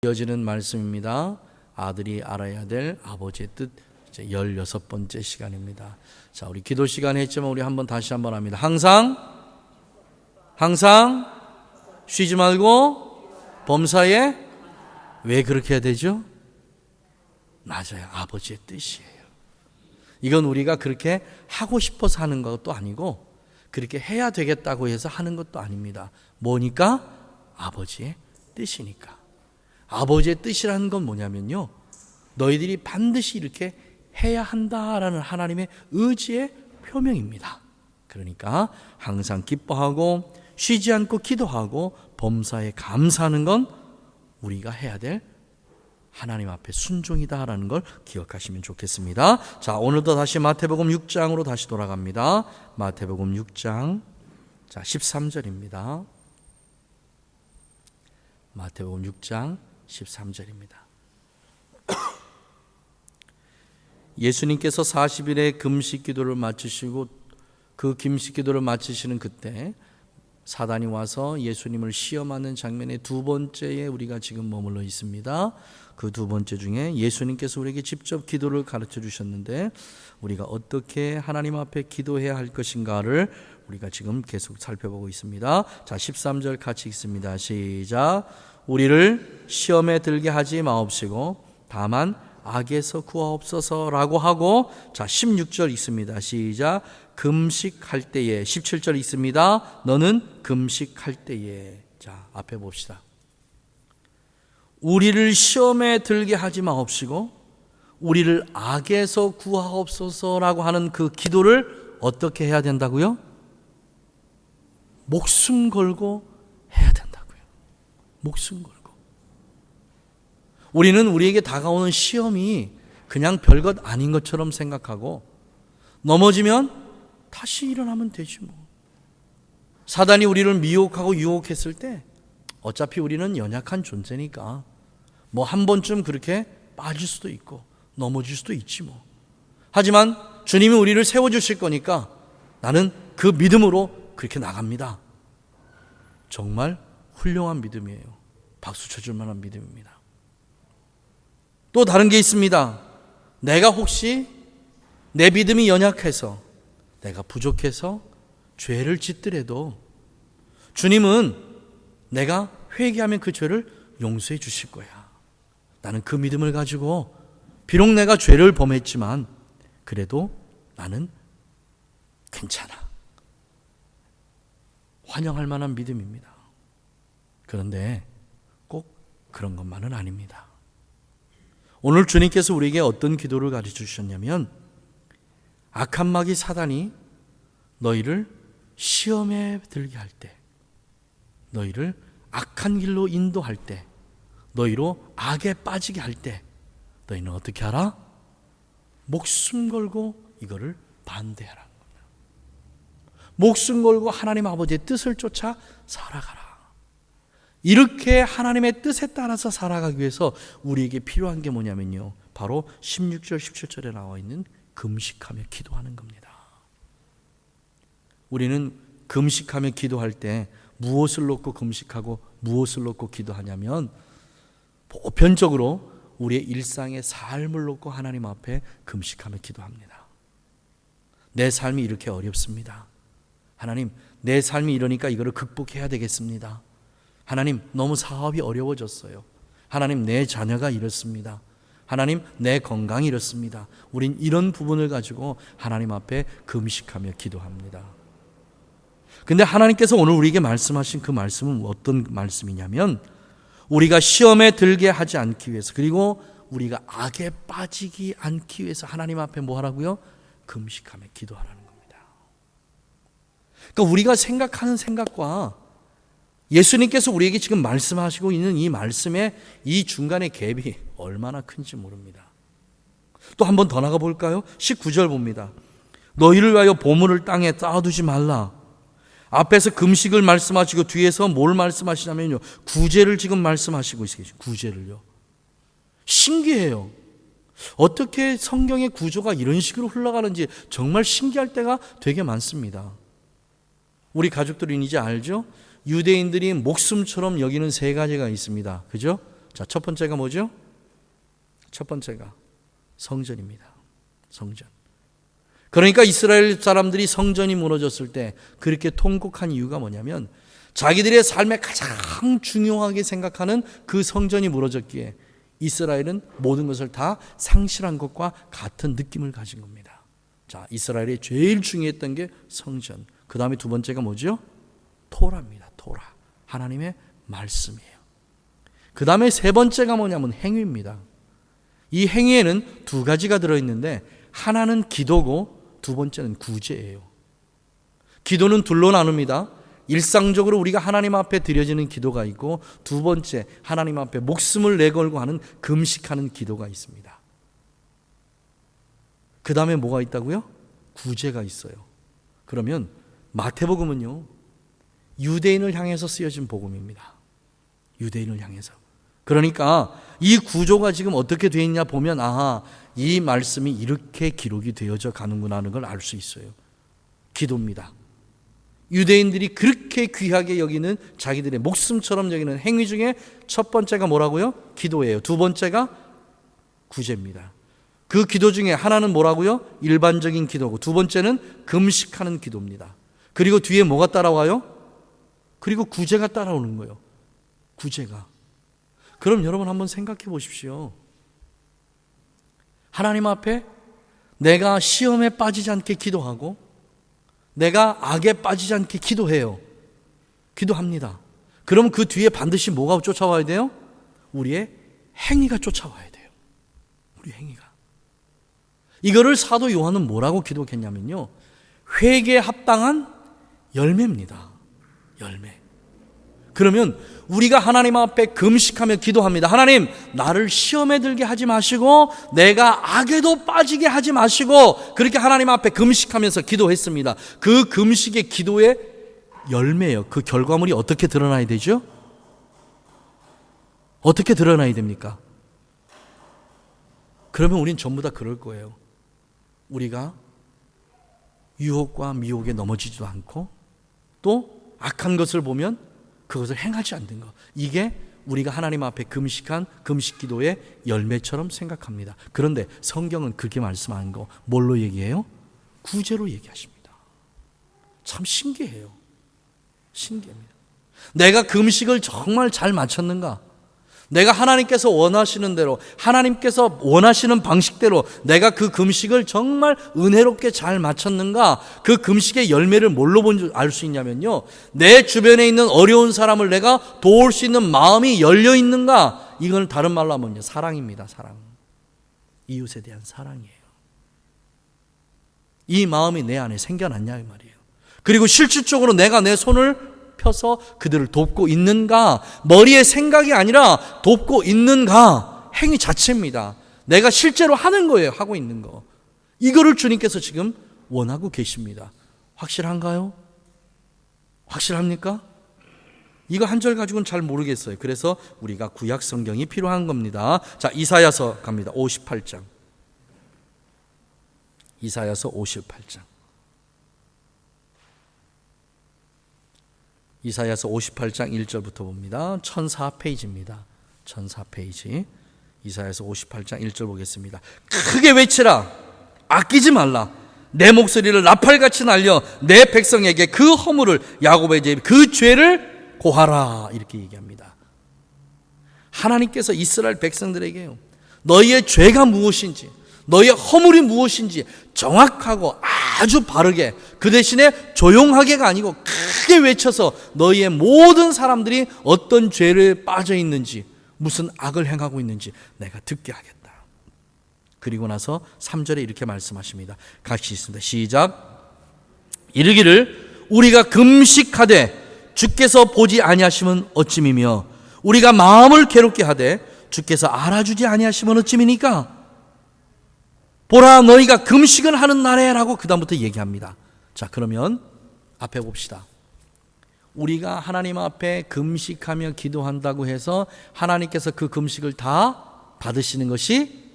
이어지는 말씀입니다. 아들이 알아야 될 아버지의 뜻, 이제 16번째 시간입니다. 자, 우리 기도 시간 했지만 우리 다시 한번 합니다. 항상 쉬지 말고 범사에. 왜 그렇게 해야 되죠? 맞아요. 아버지의 뜻이에요. 이건 우리가 그렇게 하고 싶어서 하는 것도 아니고 그렇게 해야 되겠다고 해서 하는 것도 아닙니다. 뭐니까? 아버지의 뜻이니까. 아버지의 뜻이라는 건 뭐냐면요, 너희들이 반드시 이렇게 해야 한다라는 하나님의 의지의 표명입니다. 그러니까 항상 기뻐하고 쉬지 않고 기도하고 범사에 감사하는 건 우리가 해야 될 하나님 앞에 순종이다라는 걸 기억하시면 좋겠습니다. 자, 오늘도 다시 마태복음 6장으로 다시 돌아갑니다. 마태복음 6장, 자, 13절입니다. 마태복음 6장 13절입니다. 예수님께서 40일의 금식 기도를 마치시고 그 금식 기도를 마치시는 그때 사단이 와서 예수님을 시험하는 장면의 두 번째에 우리가 지금 머물러 있습니다. 그 두 번째 중에 예수님께서 우리에게 직접 기도를 가르쳐 주셨는데 우리가 어떻게 하나님 앞에 기도해야 할 것인가를 우리가 지금 계속 살펴보고 있습니다. 자, 13절 같이 읽습니다. 시작. 우리를 시험에 들게 하지 마옵시고 다만 악에서 구하옵소서라고 하고, 자, 16절 있습니다. 시작. 금식할 때에. 17절 있습니다. 너는 금식할 때에. 자, 앞에 봅시다. 우리를 시험에 들게 하지 마옵시고 우리를 악에서 구하옵소서라고 하는 그 기도를 어떻게 해야 된다고요? 목숨 걸고 해야 된다고요. 목숨 걸고. 우리는 우리에게 다가오는 시험이 그냥 별것 아닌 것처럼 생각하고 넘어지면 다시 일어나면 되지 뭐. 사단이 우리를 미혹하고 유혹했을 때 어차피 우리는 연약한 존재니까 뭐 한 번쯤 그렇게 빠질 수도 있고 넘어질 수도 있지 뭐. 하지만 주님이 우리를 세워주실 거니까 나는 그 믿음으로 그렇게 나갑니다. 정말 훌륭한 믿음이에요. 박수 쳐줄 만한 믿음입니다. 또 다른 게 있습니다. 내가 혹시 내 믿음이 연약해서 내가 부족해서 죄를 짓더라도 주님은 내가 회개하면 그 죄를 용서해 주실 거야. 나는 그 믿음을 가지고 비록 내가 죄를 범했지만 그래도 나는 괜찮아. 환영할 만한 믿음입니다. 그런데 꼭 그런 것만은 아닙니다. 오늘 주님께서 우리에게 어떤 기도를 가르쳐 주셨냐면 악한 마귀 사단이 너희를 시험에 들게 할 때, 너희를 악한 길로 인도할 때, 너희로 악에 빠지게 할 때 너희는 어떻게 하라? 목숨 걸고 이거를 반대하라. 목숨 걸고 하나님 아버지의 뜻을 쫓아 살아가라. 이렇게 하나님의 뜻에 따라서 살아가기 위해서 우리에게 필요한 게 뭐냐면요, 바로 16절 17절에 나와 있는 금식하며 기도하는 겁니다. 우리는 금식하며 기도할 때 무엇을 놓고 금식하고 무엇을 놓고 기도하냐면 보편적으로 우리의 일상의 삶을 놓고 하나님 앞에 금식하며 기도합니다. 내 삶이 이렇게 어렵습니다. 하나님, 내 삶이 이러니까 이거를 극복해야 되겠습니다. 하나님, 너무 사업이 어려워졌어요. 하나님, 내 자녀가 이렇습니다. 하나님, 내 건강이 이렇습니다. 우린 이런 부분을 가지고 하나님 앞에 금식하며 기도합니다. 근데 하나님께서 오늘 우리에게 말씀하신 그 말씀은 어떤 말씀이냐면 우리가 시험에 들게 하지 않기 위해서, 그리고 우리가 악에 빠지지 않기 위해서 하나님 앞에 뭐 하라고요? 금식하며 기도하라는 겁니다. 그러니까 우리가 생각하는 생각과 예수님께서 우리에게 지금 말씀하시고 있는 이 말씀의 이 중간의 갭이 얼마나 큰지 모릅니다. 또 한 번 더 나가 볼까요? 19절 봅니다. 너희를 위하여 보물을 땅에 쌓아두지 말라. 앞에서 금식을 말씀하시고 뒤에서 뭘 말씀하시냐면요, 구제를 지금 말씀하시고 있어요. 구제를요. 신기해요. 어떻게 성경의 구조가 이런 식으로 흘러가는지 정말 신기할 때가 되게 많습니다. 우리 가족들은 이제 알죠? 유대인들이 목숨처럼 여기는 세 가지가 있습니다. 그죠? 자, 첫 번째가 뭐죠? 첫 번째가 성전입니다. 성전. 그러니까 이스라엘 사람들이 성전이 무너졌을 때 그렇게 통곡한 이유가 뭐냐면 자기들의 삶에 가장 중요하게 생각하는 그 성전이 무너졌기에 이스라엘은 모든 것을 다 상실한 것과 같은 느낌을 가진 겁니다. 자, 이스라엘이 제일 중요했던 게 성전. 그 다음에 두 번째가 뭐죠? 토라입니다. 토라. 하나님의 말씀이에요. 그 다음에 세 번째가 뭐냐면 행위입니다. 이 행위에는 두 가지가 들어있는데 하나는 기도고 두 번째는 구제예요. 기도는 둘로 나눕니다. 일상적으로 우리가 하나님 앞에 드려지는 기도가 있고 두 번째 하나님 앞에 목숨을 내걸고 하는 금식하는 기도가 있습니다. 그 다음에 뭐가 있다고요? 구제가 있어요. 그러면 마태복음은요, 유대인을 향해서 쓰여진 복음입니다. 유대인을 향해서. 그러니까 이 구조가 지금 어떻게 되어 있냐 보면 아하, 이 말씀이 이렇게 기록이 되어져 가는구나 하는 걸 알 수 있어요. 기도입니다. 유대인들이 그렇게 귀하게 여기는 자기들의 목숨처럼 여기는 행위 중에 첫 번째가 뭐라고요? 기도예요. 두 번째가 구제입니다. 그 기도 중에 하나는 뭐라고요? 일반적인 기도고 두 번째는 금식하는 기도입니다. 그리고 뒤에 뭐가 따라와요? 그리고 구제가 따라오는 거예요. 구제가. 그럼 여러분 한번 생각해 보십시오. 하나님 앞에 내가 시험에 빠지지 않게 기도하고 내가 악에 빠지지 않게 기도해요. 기도합니다. 그럼 그 뒤에 반드시 뭐가 쫓아와야 돼요? 우리의 행위가 쫓아와야 돼요. 우리 행위가. 이거를 사도 요한은 뭐라고 기록했냐면요, 회개에 합당한 열매입니다. 열매. 그러면 우리가 하나님 앞에 금식하며 기도합니다. 하나님, 나를 시험에 들게 하지 마시고 내가 악에도 빠지게 하지 마시고, 그렇게 하나님 앞에 금식하면서 기도했습니다. 그 금식의 기도의 열매예요. 그 결과물이 어떻게 드러나야 되죠? 어떻게 드러나야 됩니까? 그러면 우린 전부 다 그럴 거예요. 우리가 유혹과 미혹에 넘어지지도 않고 또 악한 것을 보면 그것을 행하지 않는 것. 이게 우리가 하나님 앞에 금식한 금식 기도의 열매처럼 생각합니다. 그런데 성경은 그렇게 말씀하는 거 뭘로 얘기해요? 구제로 얘기하십니다. 참 신기해요. 신기합니다. 내가 금식을 정말 잘 마쳤는가? 내가 하나님께서 원하시는 대로, 하나님께서 원하시는 방식대로 내가 그 금식을 정말 은혜롭게 잘 마쳤는가? 그 금식의 열매를 뭘로 알 수 있냐면요, 내 주변에 있는 어려운 사람을 내가 도울 수 있는 마음이 열려 있는가? 이건 다른 말로 하면요, 사랑입니다. 사랑. 이웃에 대한 사랑이에요. 이 마음이 내 안에 생겨났냐 이 말이에요. 그리고 실질적으로 내가 내 손을 펴서 그들을 돕고 있는가? 머리의 생각이 아니라 돕고 있는가? 행위 자체입니다. 내가 실제로 하는 거예요. 하고 있는 거. 이거를 주님께서 지금 원하고 계십니다. 확실한가요? 확실합니까? 이거 한 절 가지고는 잘 모르겠어요. 그래서 우리가 구약 성경이 필요한 겁니다. 자, 이사야서 갑니다. 58장. 이사야서 58장. 이사야서 58장 1절부터 봅니다. 1004페이지입니다. 1004페이지. 이사야서 58장 1절 보겠습니다. 크게 외치라. 아끼지 말라. 내 목소리를 나팔같이 날려 내 백성에게 그 허물을, 야곱의 죄, 그 죄를 고하라. 이렇게 얘기합니다. 하나님께서 이스라엘 백성들에게요, 너희의 죄가 무엇인지, 너희의 허물이 무엇인지 정확하고 아주 바르게, 그 대신에 조용하게가 아니고 크게 외쳐서 너희의 모든 사람들이 어떤 죄를 빠져 있는지, 무슨 악을 행하고 있는지 내가 듣게 하겠다. 그리고 나서 3절에 이렇게 말씀하십니다. 같이 있습니다. 시작. 이르기를 우리가 금식하되 주께서 보지 아니하시면 어찌미며 우리가 마음을 괴롭게 하되 주께서 알아주지 아니하시면 어찌미니까? 보라, 너희가 금식을 하는 날에 라고 그 다음부터 얘기합니다. 자, 그러면 앞에 봅시다. 우리가 하나님 앞에 금식하며 기도한다고 해서 하나님께서 그 금식을 다 받으시는 것이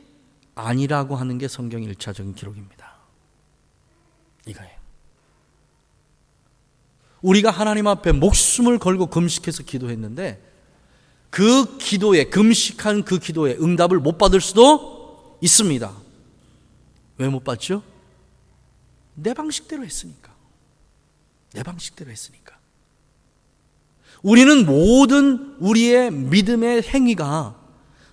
아니라고 하는 게 성경의 1차적인 기록입니다. 이거예요. 우리가 하나님 앞에 목숨을 걸고 금식해서 기도했는데 그 기도에, 금식한 그 기도에 응답을 못 받을 수도 있습니다. 왜 못 받죠? 내 방식대로 했으니까. 내 방식대로 했으니까. 우리는 모든 우리의 믿음의 행위가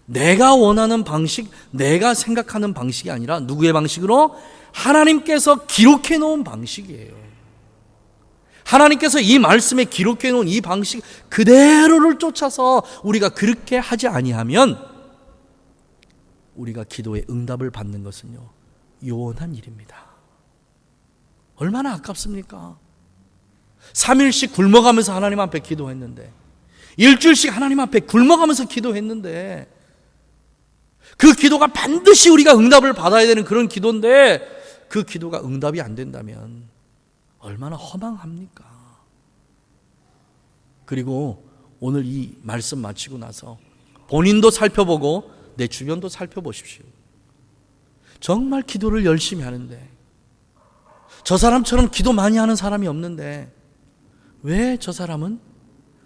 내가 원하는 방식, 내가 생각하는 방식이 아니라 누구의 방식으로? 하나님께서 기록해 놓은 방식이에요. 하나님께서 이 말씀에 기록해 놓은 이 방식 그대로를 쫓아서 우리가 그렇게 하지 아니하면 우리가 기도의 응답을 받는 것은요, 요원한 일입니다. 얼마나 아깝습니까? 3일씩 굶어가면서 하나님 앞에 기도했는데, 일주일씩 하나님 앞에 굶어가면서 기도했는데, 그 기도가 반드시 우리가 응답을 받아야 되는 그런 기도인데 그 기도가 응답이 안 된다면 얼마나 허망합니까? 그리고 오늘 이 말씀 마치고 나서 본인도 살펴보고 내 주변도 살펴보십시오. 정말 기도를 열심히 하는데, 저 사람처럼 기도 많이 하는 사람이 없는데 왜 저 사람은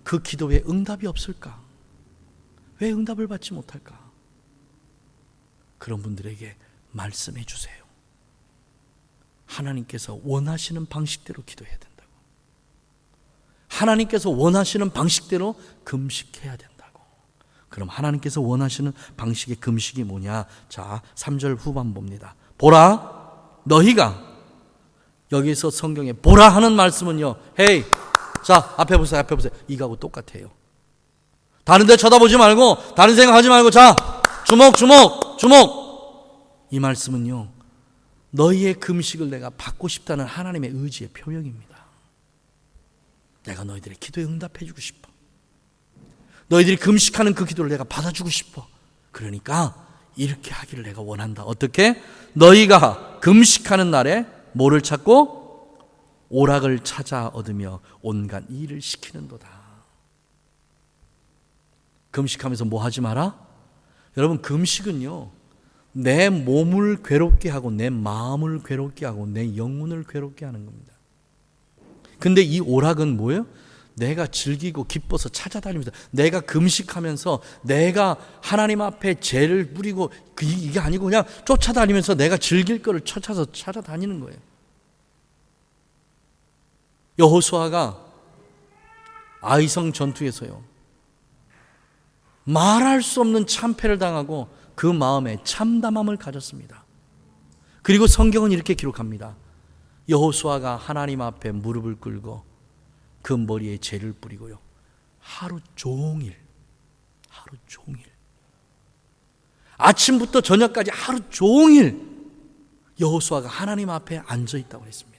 그 기도에 응답이 없을까? 왜 응답을 받지 못할까? 그런 분들에게 말씀해 주세요. 하나님께서 원하시는 방식대로 기도해야 된다고. 하나님께서 원하시는 방식대로 금식해야 된다고. 그럼 하나님께서 원하시는 방식의 금식이 뭐냐? 자, 3절 후반 봅니다. 보라, 너희가, 여기서 성경에 보라 하는 말씀은요, 헤이, 자, 앞에 보세요, 앞에 보세요. 이거하고 똑같아요. 다른 데 쳐다보지 말고, 다른 생각하지 말고, 자, 주목, 주목, 주목. 이 말씀은요, 너희의 금식을 내가 받고 싶다는 하나님의 의지의 표명입니다. 내가 너희들의 기도에 응답해 주고 싶어. 너희들이 금식하는 그 기도를 내가 받아주고 싶어. 그러니까 이렇게 하기를 내가 원한다. 어떻게? 너희가 금식하는 날에 뭐를 찾고? 오락을 찾아 얻으며 온갖 일을 시키는도다. 금식하면서 뭐 하지 마라? 여러분, 금식은요, 내 몸을 괴롭게 하고 내 마음을 괴롭게 하고 내 영혼을 괴롭게 하는 겁니다. 근데 이 오락은 뭐예요? 내가 즐기고 기뻐서 찾아다니면서, 내가 금식하면서 내가 하나님 앞에 죄를 뿌리고, 이게 아니고 그냥 쫓아다니면서 내가 즐길 거를 찾아서 찾아다니는 거예요. 여호수아가 아이성 전투에서요, 말할 수 없는 참패를 당하고 그 마음에 참담함을 가졌습니다. 그리고 성경은 이렇게 기록합니다. 여호수아가 하나님 앞에 무릎을 꿇고 그 머리에 재를 뿌리고요, 하루 종일 아침부터 저녁까지 하루 종일 여호수아가 하나님 앞에 앉아 있다고 했습니다.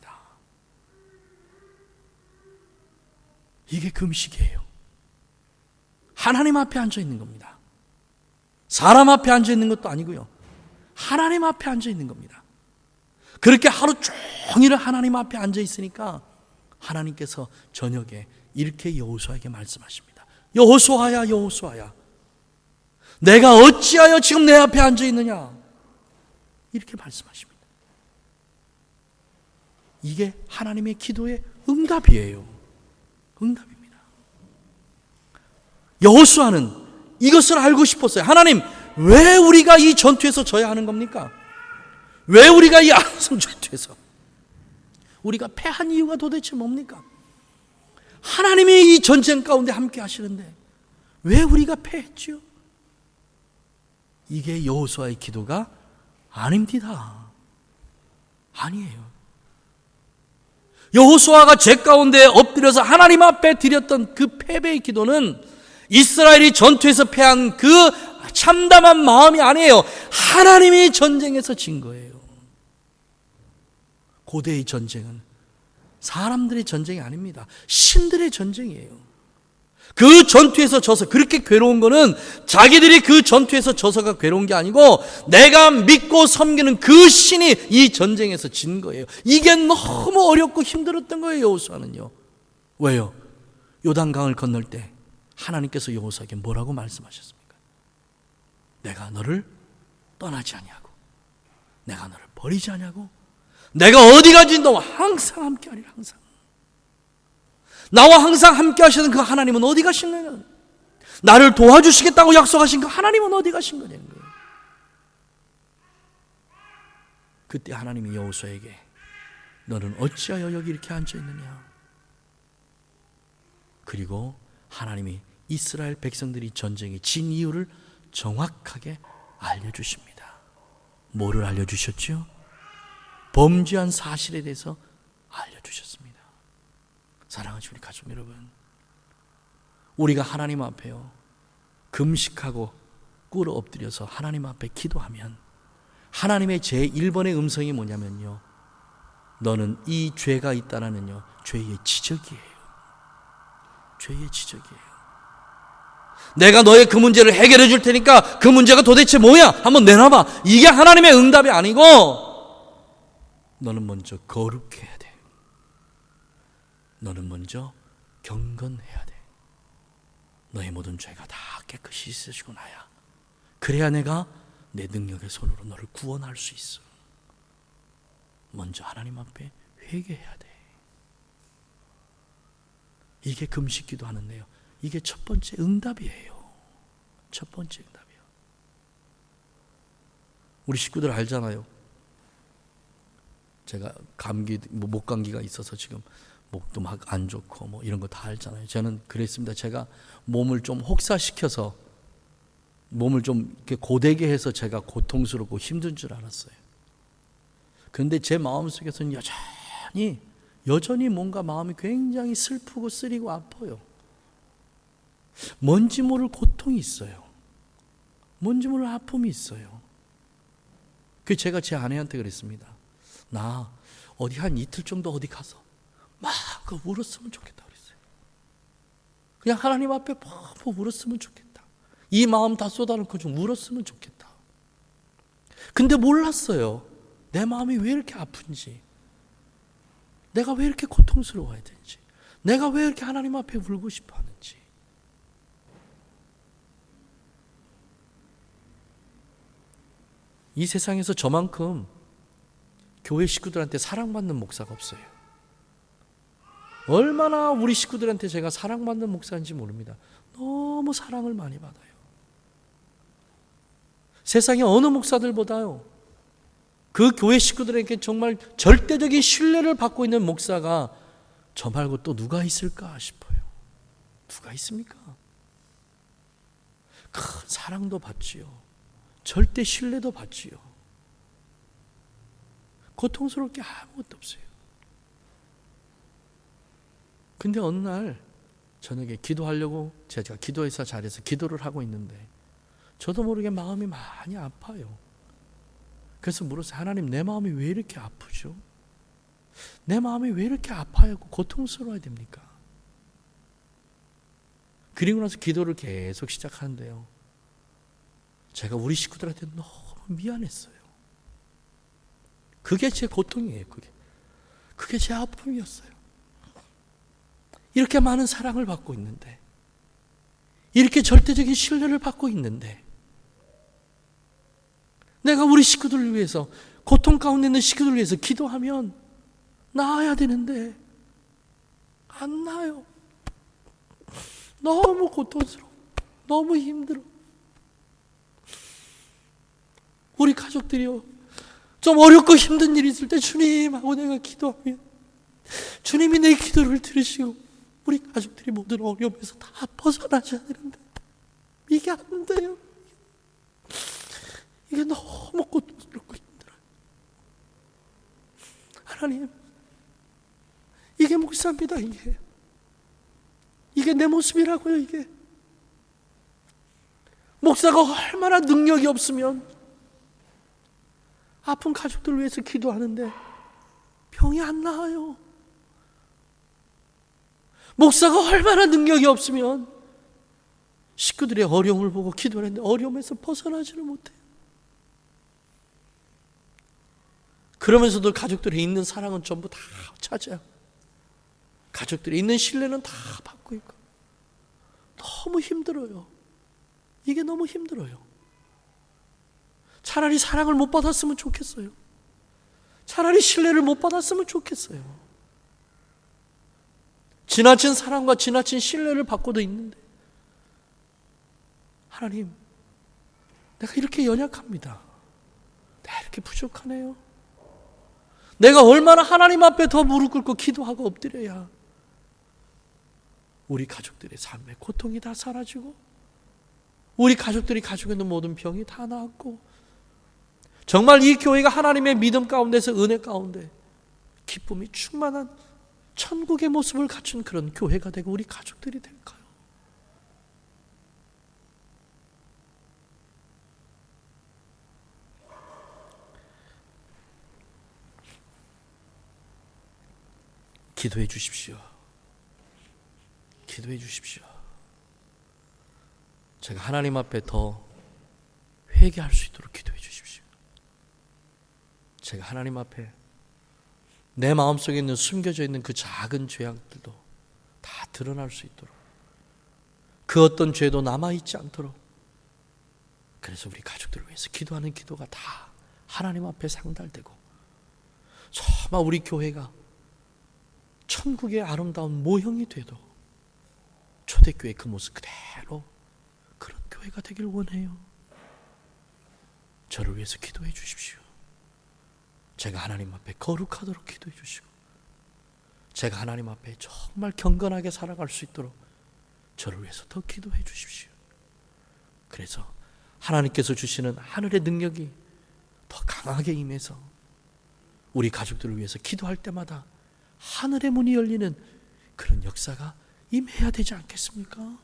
이게 금식이에요. 하나님 앞에 앉아 있는 겁니다. 사람 앞에 앉아 있는 것도 아니고요, 하나님 앞에 앉아 있는 겁니다. 그렇게 하루 종일 하나님 앞에 앉아 있으니까 하나님께서 저녁에 이렇게 여호수아에게 말씀하십니다. 여호수아야, 여호수아야, 내가 어찌하여 지금 내 앞에 앉아 있느냐? 이렇게 말씀하십니다. 이게 하나님의 기도의 응답이에요. 응답입니다. 여호수아는 이것을 알고 싶었어요. 하나님, 왜 우리가 이 전투에서 져야 하는 겁니까? 왜 우리가 이 아이성 전투에서 우리가 패한 이유가 도대체 뭡니까? 하나님이 이 전쟁 가운데 함께 하시는데 왜 우리가 패했지요? 이게 여호수아의 기도가 아닙니다. 아니에요. 여호수아가 죄 가운데 엎드려서 하나님 앞에 드렸던 그 패배의 기도는 이스라엘이 전투에서 패한 그 참담한 마음이 아니에요. 하나님이 전쟁에서 진 거예요. 고대의 전쟁은 사람들의 전쟁이 아닙니다. 신들의 전쟁이에요. 그 전투에서 져서 그렇게 괴로운 거는 자기들이 그 전투에서 져서가 괴로운 게 아니고 내가 믿고 섬기는 그 신이 이 전쟁에서 진 거예요. 이게 너무 어렵고 힘들었던 거예요, 여호수아는요. 왜요? 요단강을 건널 때 하나님께서 여호수아에게 뭐라고 말씀하셨습니까? 내가 너를 떠나지 아니하고 내가 너를 버리지 아니하고 내가 어디 가지 너와 항상 함께하리라. 항상 나와 항상 함께 하시는 그 하나님은 어디 가시느냐? 나를 도와주시겠다고 약속하신 그 하나님은 어디 가신 거냐는 거예요. 그때 하나님이 여호수아에게 너는 어찌하여 여기 이렇게 앉아있느냐. 그리고 하나님이 이스라엘 백성들이 전쟁에 진 이유를 정확하게 알려주십니다. 뭐를 알려주셨죠? 범죄한 사실에 대해서 알려주셨습니다. 사랑하는 우리 가족 여러분, 우리가 하나님 앞에요 금식하고 꿇어 엎드려서 하나님 앞에 기도하면 하나님의 제1번의 음성이 뭐냐면요, 너는 이 죄가 있다라는요 죄의 지적이에요. 죄의 지적이에요. 내가 너의 그 문제를 해결해 줄 테니까 그 문제가 도대체 뭐야? 한번 내놔봐. 이게 하나님의 응답이 아니고 너는 먼저 거룩해야 돼. 너는 먼저 경건해야 돼. 너의 모든 죄가 다 깨끗이 씻어지고 나야. 그래야 내가 내 능력의 손으로 너를 구원할 수 있어. 먼저 하나님 앞에 회개해야 돼. 이게 금식 기도하는데요, 이게 첫 번째 응답이에요. 첫 번째 응답이에요. 우리 식구들 알잖아요. 제가 감기, 목감기가 있어서 지금 목도 막 안 좋고 뭐 이런 거 다 알잖아요. 저는 그랬습니다. 제가 몸을 좀 혹사시켜서 몸을 좀 이렇게 고되게 해서 제가 고통스럽고 힘든 줄 알았어요. 그런데 제 마음속에서는 여전히 뭔가 마음이 굉장히 슬프고 쓰리고 아파요. 뭔지 모를 고통이 있어요. 뭔지 모를 아픔이 있어요. 그래서 제가 제 아내한테 그랬습니다. 나 어디 한 이틀 정도 어디 가서 막 울었으면 좋겠다 그랬어요. 그냥 하나님 앞에 막 울었으면 좋겠다. 이 마음 다 쏟아놓고 좀 울었으면 좋겠다. 근데 몰랐어요. 내 마음이 왜 이렇게 아픈지, 내가 왜 이렇게 고통스러워야 되는지, 내가 왜 이렇게 하나님 앞에 울고 싶어 하는지. 이 세상에서 저만큼 교회 식구들한테 사랑받는 목사가 없어요. 얼마나 우리 식구들한테 제가 사랑받는 목사인지 모릅니다. 너무 사랑을 많이 받아요. 세상의 어느 목사들보다요, 그 교회 식구들에게 정말 절대적인 신뢰를 받고 있는 목사가 저 말고 또 누가 있을까 싶어요. 누가 있습니까? 큰 사랑도 받지요. 절대 신뢰도 받지요. 고통스러울 게 아무것도 없어요. 근데 어느 날 저녁에 기도하려고 제가 기도회사 자리에서 기도를 하고 있는데 저도 모르게 마음이 많이 아파요. 그래서 물었어요. 하나님, 내 마음이 왜 이렇게 아프죠? 내 마음이 왜 이렇게 아파야 하고 고통스러워야 됩니까? 그리고 나서 기도를 계속 시작하는데요, 제가 우리 식구들한테 너무 미안했어요. 그게 제 고통이에요. 그게 제 아픔이었어요. 이렇게 많은 사랑을 받고 있는데, 이렇게 절대적인 신뢰를 받고 있는데, 내가 우리 식구들을 위해서, 고통 가운데 있는 식구들을 위해서 기도하면 나아야 되는데 안 나아요. 너무 고통스러워. 너무 힘들어. 우리 가족들이요, 좀 어렵고 힘든 일이 있을 때 주님 하고 내가 기도하면 주님이 내 기도를 들으시고 우리 가족들이 모든 어려움에서 다 벗어나셔야 되는데 이게 안 돼요. 이게 너무 고통스럽고 힘들어요. 하나님, 이게 목사입니다. 이게 내 모습이라고요. 이게 목사가 얼마나 능력이 없으면 아픈 가족들을 위해서 기도하는데 병이 안 나아요. 목사가 얼마나 능력이 없으면 식구들의 어려움을 보고 기도를 했는데 어려움에서 벗어나지를 못해요. 그러면서도 가족들이 있는 사랑은 전부 다 차지하고 가족들이 있는 신뢰는 다 받고 있고 너무 힘들어요. 이게 너무 힘들어요. 차라리 사랑을 못 받았으면 좋겠어요. 차라리 신뢰를 못 받았으면 좋겠어요. 지나친 사랑과 지나친 신뢰를 받고도 있는데 하나님, 내가 이렇게 연약합니다. 내가 이렇게 부족하네요. 내가 얼마나 하나님 앞에 더 무릎 꿇고 기도하고 엎드려야 우리 가족들의 삶의 고통이 다 사라지고 우리 가족들이 가지고 있는 모든 병이 다 나았고 정말 이 교회가 하나님의 믿음 가운데서 은혜 가운데 기쁨이 충만한 천국의 모습을 갖춘 그런 교회가 되고 우리 가족들이 될까요? 기도해 주십시오. 기도해 주십시오. 제가 하나님 앞에 더 회개할 수 있도록 기도해 주십시오. 제가 하나님 앞에 내 마음속에 있는 숨겨져 있는 그 작은 죄악들도 다 드러날 수 있도록 그 어떤 죄도 남아있지 않도록 그래서 우리 가족들을 위해서 기도하는 기도가 다 하나님 앞에 상달되고 정말 우리 교회가 천국의 아름다운 모형이 돼도 초대교회 그 모습 그대로 그런 교회가 되길 원해요. 저를 위해서 기도해 주십시오. 제가 하나님 앞에 거룩하도록 기도해 주시고 제가 하나님 앞에 정말 경건하게 살아갈 수 있도록 저를 위해서 더 기도해 주십시오. 그래서 하나님께서 주시는 하늘의 능력이 더 강하게 임해서 우리 가족들을 위해서 기도할 때마다 하늘의 문이 열리는 그런 역사가 임해야 되지 않겠습니까?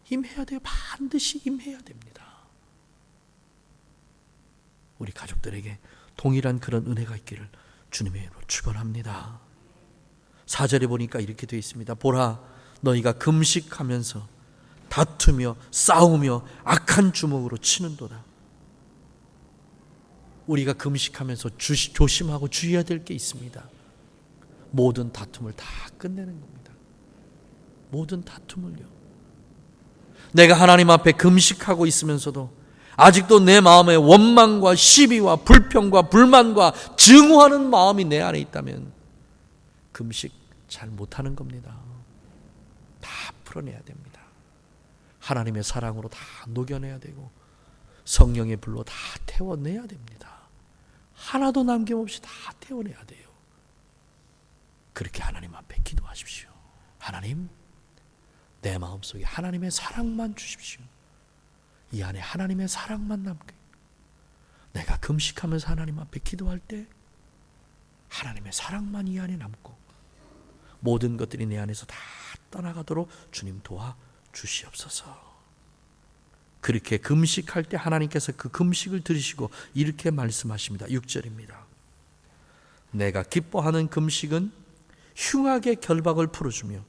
임해야 돼요. 반드시 임해야 됩니다. 우리 가족들에게 동일한 그런 은혜가 있기를 주님의 이름으로 축원합니다. 4절에 보니까 이렇게 되어 있습니다. 보라, 너희가 금식하면서 다투며 싸우며 악한 주먹으로 치는도다. 우리가 금식하면서 조심하고 주의해야 될 게 있습니다. 모든 다툼을 다 끝내는 겁니다. 모든 다툼을요. 내가 하나님 앞에 금식하고 있으면서도 아직도 내 마음에 원망과 시비와 불평과 불만과 증오하는 마음이 내 안에 있다면 금식 잘 못하는 겁니다. 다 풀어내야 됩니다. 하나님의 사랑으로 다 녹여내야 되고 성령의 불로 다 태워내야 됩니다. 하나도 남김없이 다 태워내야 돼요. 그렇게 하나님 앞에 기도하십시오. 하나님, 내 마음속에 하나님의 사랑만 주십시오. 이 안에 하나님의 사랑만 남게. 내가 금식하면서 하나님 앞에 기도할 때 하나님의 사랑만 이 안에 남고 모든 것들이 내 안에서 다 떠나가도록 주님 도와 주시옵소서. 그렇게 금식할 때 하나님께서 그 금식을 들으시고 이렇게 말씀하십니다. 6절입니다. 내가 기뻐하는 금식은 흉악의 결박을 풀어주며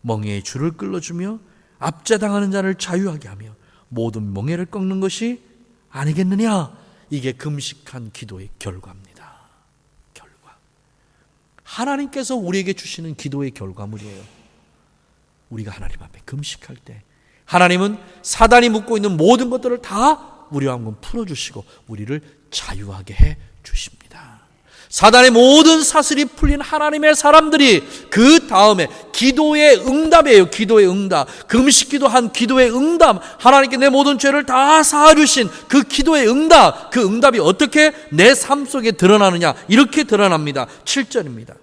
멍에의 줄을 끌어주며 압제당하는 자를 자유하게 하며 모든 멍에를 꺾는 것이 아니겠느냐. 이게 금식한 기도의 결과입니다. 결과. 하나님께서 우리에게 주시는 기도의 결과물이에요. 우리가 하나님 앞에 금식할 때 하나님은 사단이 묶고 있는 모든 것들을 다 우리와 한번 풀어주시고 우리를 자유하게 해 주십니다. 사단의 모든 사슬이 풀린 하나님의 사람들이 그 다음에 기도의 응답이에요. 기도의 응답. 금식기도한 기도의 응답. 하나님께 내 모든 죄를 다 사하주신 그 기도의 응답. 그 응답이 어떻게 내 삶 속에 드러나느냐. 이렇게 드러납니다. 7절입니다.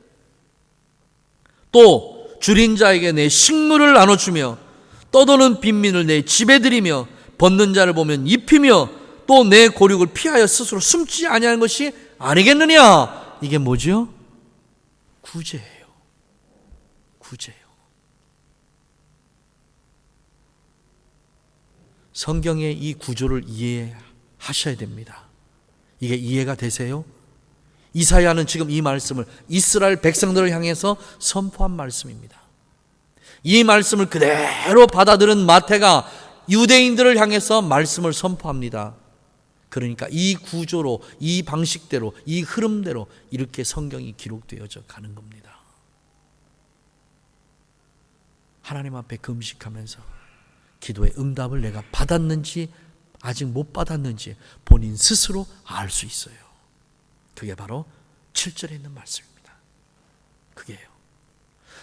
또 줄인 자에게 내 식물을 나눠주며 떠도는 빈민을 내 집에 들이며 벗는 자를 보면 입히며 또 내 고륙을 피하여 스스로 숨지 아니하는 것이 아니겠느냐. 이게 뭐죠? 구제예요. 구제예요. 성경의 이 구조를 이해하셔야 됩니다. 이게 이해가 되세요? 이사야는 지금 이 말씀을 이스라엘 백성들을 향해서 선포한 말씀입니다. 이 말씀을 그대로 받아들은 마태가 유대인들을 향해서 말씀을 선포합니다. 그러니까 이 구조로, 이 방식대로, 이 흐름대로 이렇게 성경이 기록되어져 가는 겁니다. 하나님 앞에 금식하면서 기도의 응답을 내가 받았는지 아직 못 받았는지 본인 스스로 알 수 있어요. 그게 바로 7절에 있는 말씀입니다. 그게요.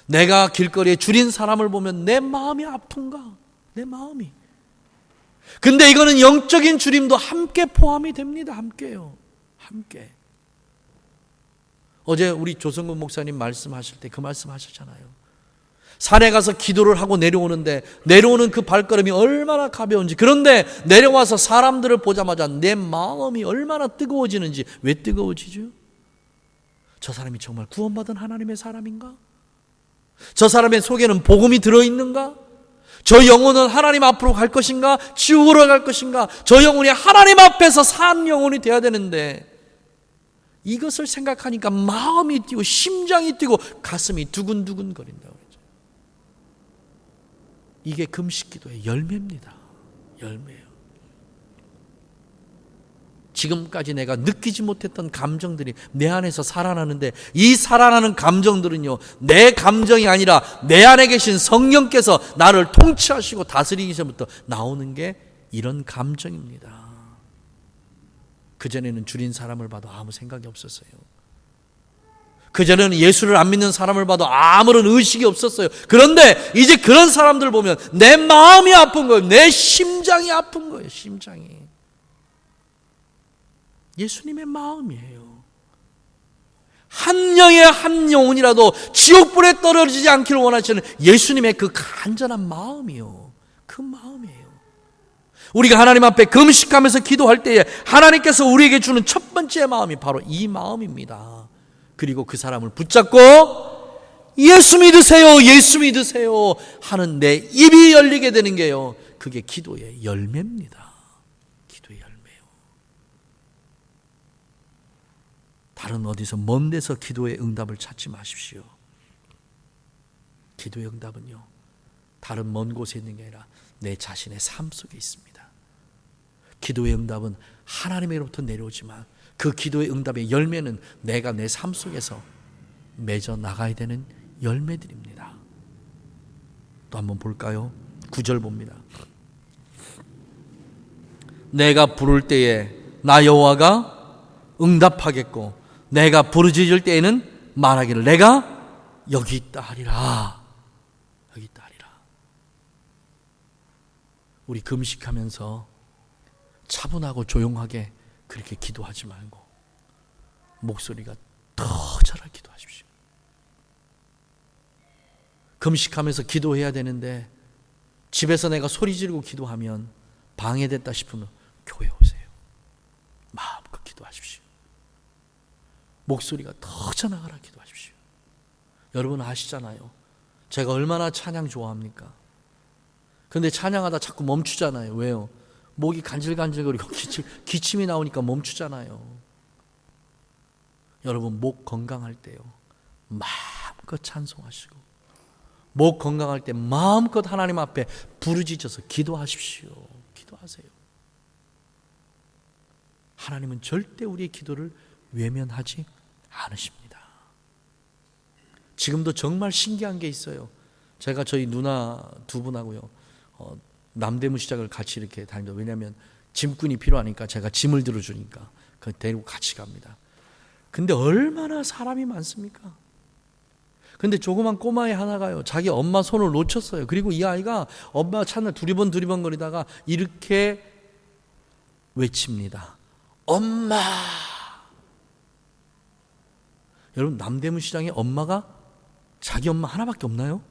내가 길거리에 줄인 사람을 보면 내 마음이 아픈가? 내 마음이. 근데 이거는 영적인 주림도 함께 포함이 됩니다. 함께요. 함께. 어제 우리 조성근 목사님 말씀하실 때 그 말씀 하셨잖아요. 산에 가서 기도를 하고 내려오는데 내려오는 그 발걸음이 얼마나 가벼운지, 그런데 내려와서 사람들을 보자마자 내 마음이 얼마나 뜨거워지는지. 왜 뜨거워지죠? 저 사람이 정말 구원받은 하나님의 사람인가? 저 사람의 속에는 복음이 들어있는가? 저 영혼은 하나님 앞으로 갈 것인가? 지옥으로 갈 것인가? 저 영혼이 하나님 앞에서 산 영혼이 되어야 되는데, 이것을 생각하니까 마음이 뛰고 심장이 뛰고 가슴이 두근두근 거린다고 그러죠. 이게 금식기도의 열매입니다. 열매예요. 지금까지 내가 느끼지 못했던 감정들이 내 안에서 살아나는데, 이 살아나는 감정들은요, 내 감정이 아니라 내 안에 계신 성령께서 나를 통치하시고 다스리기 전부터 나오는 게 이런 감정입니다. 그전에는 줄인 사람을 봐도 아무 생각이 없었어요. 그전에는 예수를 안 믿는 사람을 봐도 아무런 의식이 없었어요. 그런데 이제 그런 사람들 보면 내 마음이 아픈 거예요. 내 심장이 아픈 거예요. 심장이. 예수님의 마음이에요. 한 영의 한 영혼이라도 지옥불에 떨어지지 않기를 원하시는 예수님의 그 간절한 마음이요. 그 마음이에요. 우리가 하나님 앞에 금식하면서 기도할 때에 하나님께서 우리에게 주는 첫 번째 마음이 바로 이 마음입니다. 그리고 그 사람을 붙잡고 예수 믿으세요, 예수 믿으세요 하는 내 입이 열리게 되는 게요, 그게 기도의 열매입니다. 기도의 열매요. 다른 어디서 먼 데서 기도의 응답을 찾지 마십시오. 기도의 응답은요, 다른 먼 곳에 있는 게 아니라 내 자신의 삶 속에 있습니다. 기도의 응답은 하나님으로부터 내려오지만 그 기도의 응답의 열매는 내가 내 삶 속에서 맺어 나가야 되는 열매들입니다. 또 한번 볼까요? 9절 봅니다. 내가 부를 때에 나 여호와가 응답하겠고 내가 부르짖을 때에는 말하기를 내가 여기 있다 하리라. 여기 있다 하리라. 우리 금식하면서 차분하고 조용하게 그렇게 기도하지 말고 목소리가 터져라 기도하십시오. 금식하면서 기도해야 되는데 집에서 내가 소리 지르고 기도하면 방해됐다 싶으면 교회 오세요. 마음껏 기도하십시오. 목소리가 터져나가라 기도하십시오. 여러분 아시잖아요. 제가 얼마나 찬양 좋아합니까? 근데 찬양하다 자꾸 멈추잖아요. 왜요? 목이 간질간질거리고 기침이 나오니까 멈추잖아요. 여러분 목 건강할 때요, 마음껏 찬송하시고 목 건강할 때 마음껏 하나님 앞에 부르짖어서 기도하십시오. 기도하세요. 하나님은 절대 우리의 기도를 외면하지 않으십니다. 지금도 정말 신기한 게 있어요. 제가 저희 누나 두 분하고요, 남대문 시장을 같이 이렇게 다닙니다. 왜냐하면 짐꾼이 필요하니까 제가 짐을 들어주니까 그 데리고 같이 갑니다. 근데 얼마나 사람이 많습니까? 근데 조그만 꼬마애 하나가요, 자기 엄마 손을 놓쳤어요. 그리고 이 아이가 엄마 찾는 두리번 거리다가 이렇게 외칩니다. 엄마. 여러분 남대문 시장에 엄마가 자기 엄마 하나밖에 없나요?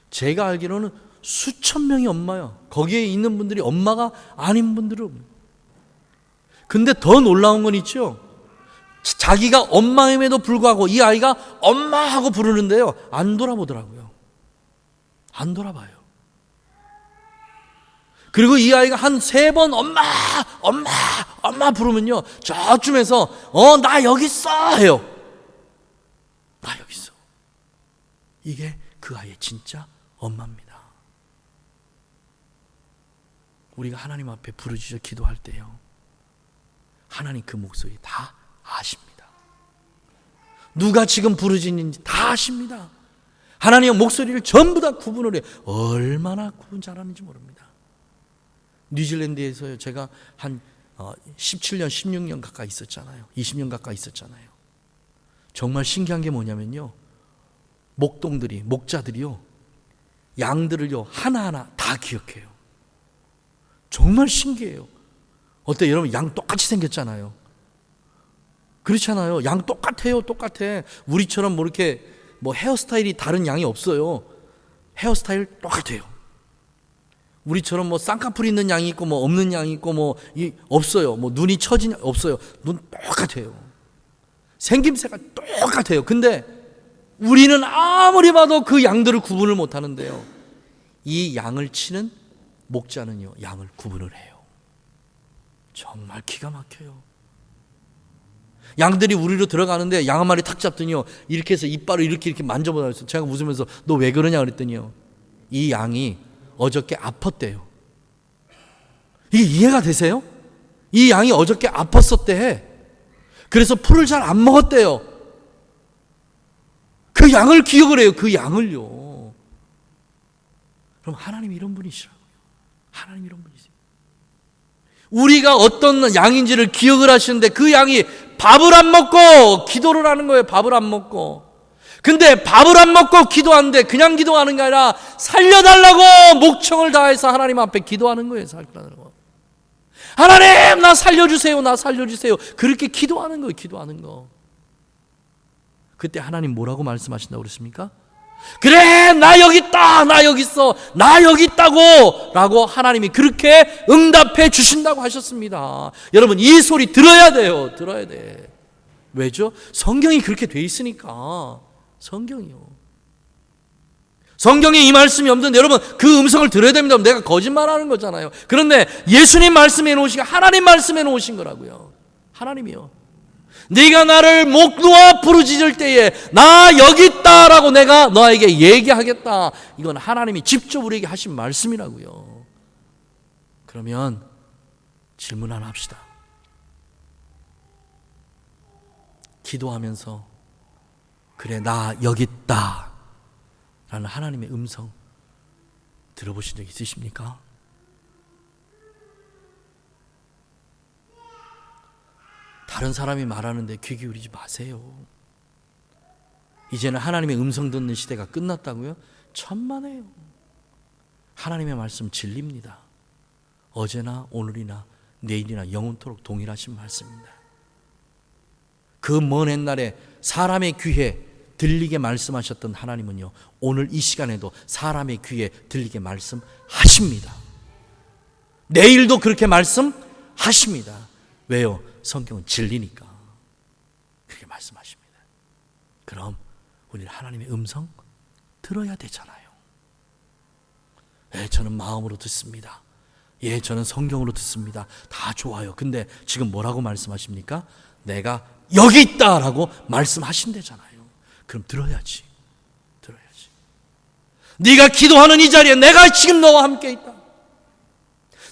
제가 알기로는 수천 명이 엄마요. 거기에 있는 분들이 엄마가 아닌 분들은. 근데 더 놀라운 건 있죠. 자기가 엄마임에도 불구하고 이 아이가 엄마 하고 부르는데요, 안 돌아보더라고요. 안 돌아봐요. 그리고 이 아이가 한 3번 엄마 엄마 엄마 부르면요, 저쯤에서 나 여기 있어 해요. 나 여기 있어. 이게 그 아이의 진짜 엄마입니다. 우리가 하나님 앞에 부르짖어 기도할 때요, 하나님 그 목소리 다 아십니다. 누가 지금 부르짖는지 다 아십니다. 하나님의 목소리를 전부 다 구분을 해요. 얼마나 구분 잘하는지 모릅니다. 뉴질랜드에서요, 제가 한 17년, 16년 가까이 있었잖아요. 20년 가까이 있었잖아요. 정말 신기한 게 뭐냐면요, 목자들이요, 양들을요 하나하나 다 기억해요. 정말 신기해요. 어때 여러분? 양 똑같이 생겼잖아요. 그렇잖아요. 양 똑같아요. 똑같아. 우리처럼 뭐 이렇게 뭐 헤어스타일이 다른 양이 없어요. 헤어스타일 똑같아요. 우리처럼 뭐 쌍꺼풀 있는 양이 있고 뭐 없는 양이 있고 뭐 없어요. 뭐 눈이 처진 없어요. 눈 똑같아요. 생김새가 똑같아요. 근데 우리는 아무리 봐도 그 양들을 구분을 못 하는데요. 이 양을 치는 목자는요, 양을 구분을 해요. 정말 기가 막혀요. 양들이 우리로 들어가는데 양 한 마리 탁 잡더니요, 이렇게 해서 이빨을 이렇게 만져보다 그랬어요. 제가 웃으면서 너 왜 그러냐 그랬더니요, 이 양이 어저께 아팠대요. 이게 이해가 되세요? 이 양이 어저께 아팠었대. 그래서 풀을 잘 안 먹었대요. 그 양을 기억을 해요. 그 양을요. 그럼 하나님이 이런 분이시라고요. 하나님이 이런 분이세요. 우리가 어떤 양인지를 기억을 하시는데 그 양이 밥을 안 먹고 기도를 하는 거예요. 밥을 안 먹고. 근데 밥을 안 먹고 기도하는데 그냥 기도하는 게 아니라 살려달라고 목청을 다해서 하나님 앞에 기도하는 거예요. 살려달라고. 하나님 나 살려주세요. 나 살려주세요. 그렇게 기도하는 거예요. 기도하는 거. 그때 하나님 뭐라고 말씀하신다고 그랬습니까? 그래 나 여기 있다. 나 여기 있어. 나 여기 있다고 라고 하나님이 그렇게 응답해 주신다고 하셨습니다. 여러분 이 소리 들어야 돼요. 들어야 돼. 왜죠? 성경이 그렇게 돼 있으니까. 성경이요. 성경에 이 말씀이 없는데 여러분 그 음성을 들어야 됩니다. 내가 거짓말하는 거잖아요. 그런데 예수님 말씀해 놓으신 하나님 말씀해 놓으신 거라고요. 하나님이요. 네가 나를 목 놓아 부르짖을 때에 나 여기 있다라고 내가 너에게 얘기하겠다. 이건 하나님이 직접 우리에게 하신 말씀이라고요. 그러면 질문 하나 합시다. 기도하면서 그래 나 여기 있다 라는 하나님의 음성 들어보신 적 있으십니까? 다른 사람이 말하는데 귀 기울이지 마세요. 이제는 하나님의 음성 듣는 시대가 끝났다고요? 천만에요. 하나님의 말씀 진리입니다. 어제나 오늘이나 내일이나 영원토록 동일하신 말씀입니다. 그 먼 옛날에 사람의 귀에 들리게 말씀하셨던 하나님은요, 오늘 이 시간에도 사람의 귀에 들리게 말씀하십니다. 내일도 그렇게 말씀하십니다. 왜요? 성경은 진리니까 그렇게 말씀하십니다. 그럼 우리는 하나님의 음성 들어야 되잖아요. 예, 저는 마음으로 듣습니다. 예, 저는 성경으로 듣습니다. 다 좋아요. 근데 지금 뭐라고 말씀하십니까? 내가 여기 있다라고 말씀하신대잖아요. 그럼 들어야지. 들어야지. 네가 기도하는 이 자리에 내가 지금 너와 함께 있다.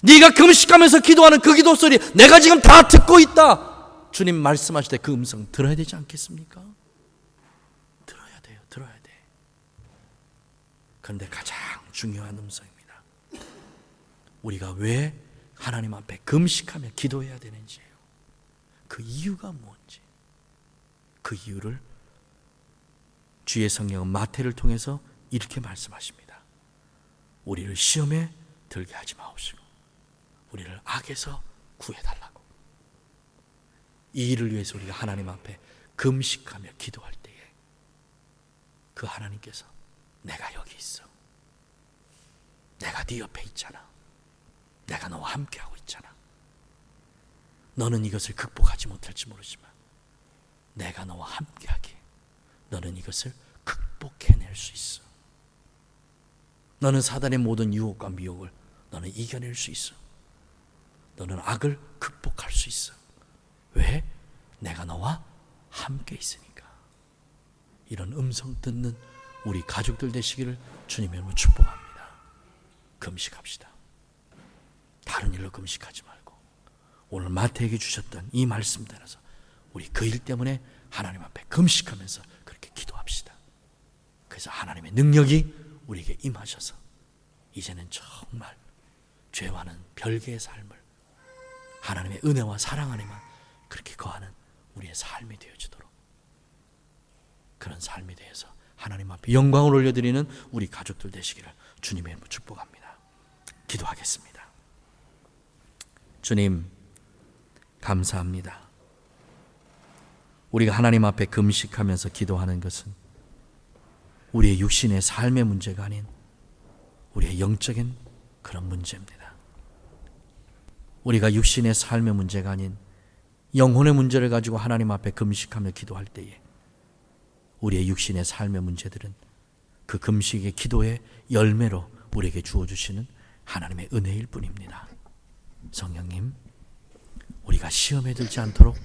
네가 금식하면서 기도하는 그 기도 소리 내가 지금 다 듣고 있다. 주님 말씀하실 때 그 음성 들어야 되지 않겠습니까? 들어야 돼요. 들어야 돼. 그런데 가장 중요한 음성입니다. 우리가 왜 하나님 앞에 금식하며 기도해야 되는지예요. 그 이유가 뭔지. 그 이유를 주의 성령은 마태를 통해서 이렇게 말씀하십니다. 우리를 시험에 들게 하지 마옵시고 우리를 악에서 구해달라고. 이 일을 위해서 우리가 하나님 앞에 금식하며 기도할 때에 그 하나님께서 내가 여기 있어. 내가 네 옆에 있잖아. 내가 너와 함께하고 있잖아. 너는 이것을 극복하지 못할지 모르지만 내가 너와 함께하기에 너는 이것을 극복해낼 수 있어. 너는 사단의 모든 유혹과 미혹을 너는 이겨낼 수 있어. 너는 악을 극복할 수 있어. 왜? 내가 너와 함께 있으니까. 이런 음성 듣는 우리 가족들 되시기를 주님의 이름으로 축복합니다. 금식합시다. 다른 일로 금식하지 말고 오늘 마태에게 주셨던 이 말씀 따라서 우리 그 일 때문에 하나님 앞에 금식하면서 그렇게 기도합시다. 그래서 하나님의 능력이 우리에게 임하셔서 이제는 정말 죄와는 별개의 삶을 하나님의 은혜와 사랑 안에만 그렇게 거하는 우리의 삶이 되어지도록 그런 삶이 되어서 하나님 앞에 영광을 올려드리는 우리 가족들 되시기를 주님의 이름으로 축복합니다. 기도하겠습니다. 주님, 감사합니다. 우리가 하나님 앞에 금식하면서 기도하는 것은 우리의 육신의 삶의 문제가 아닌 우리의 영적인 그런 문제입니다. 우리가 육신의 삶의 문제가 아닌 영혼의 문제를 가지고 하나님 앞에 금식하며 기도할 때에 우리의 육신의 삶의 문제들은 그 금식의 기도의 열매로 우리에게 주어주시는 하나님의 은혜일 뿐입니다. 성령님, 우리가 시험에 들지 않도록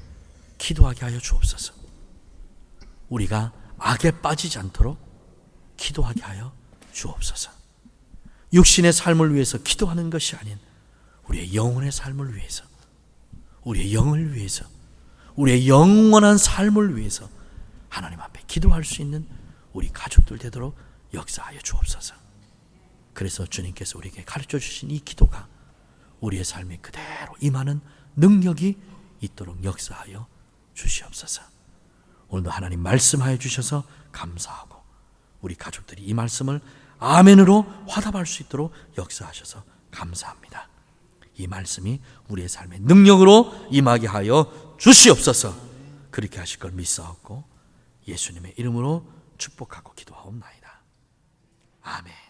기도하게 하여 주옵소서. 우리가 악에 빠지지 않도록 기도하게 하여 주옵소서. 육신의 삶을 위해서 기도하는 것이 아닌 우리의 영혼의 삶을 위해서, 우리의 영을 위해서, 우리의 영원한 삶을 위해서 하나님 앞에 기도할 수 있는 우리 가족들 되도록 역사하여 주옵소서. 그래서 주님께서 우리에게 가르쳐 주신 이 기도가 우리의 삶에 그대로 임하는 능력이 있도록 역사하여 주시옵소서. 오늘도 하나님 말씀하여 주셔서 감사하고 우리 가족들이 이 말씀을 아멘으로 화답할 수 있도록 역사하셔서 감사합니다. 이 말씀이 우리의 삶의 능력으로 임하게 하여 주시옵소서. 그렇게 하실 걸 믿사옵고 예수님의 이름으로 축복하고 기도하옵나이다. 아멘.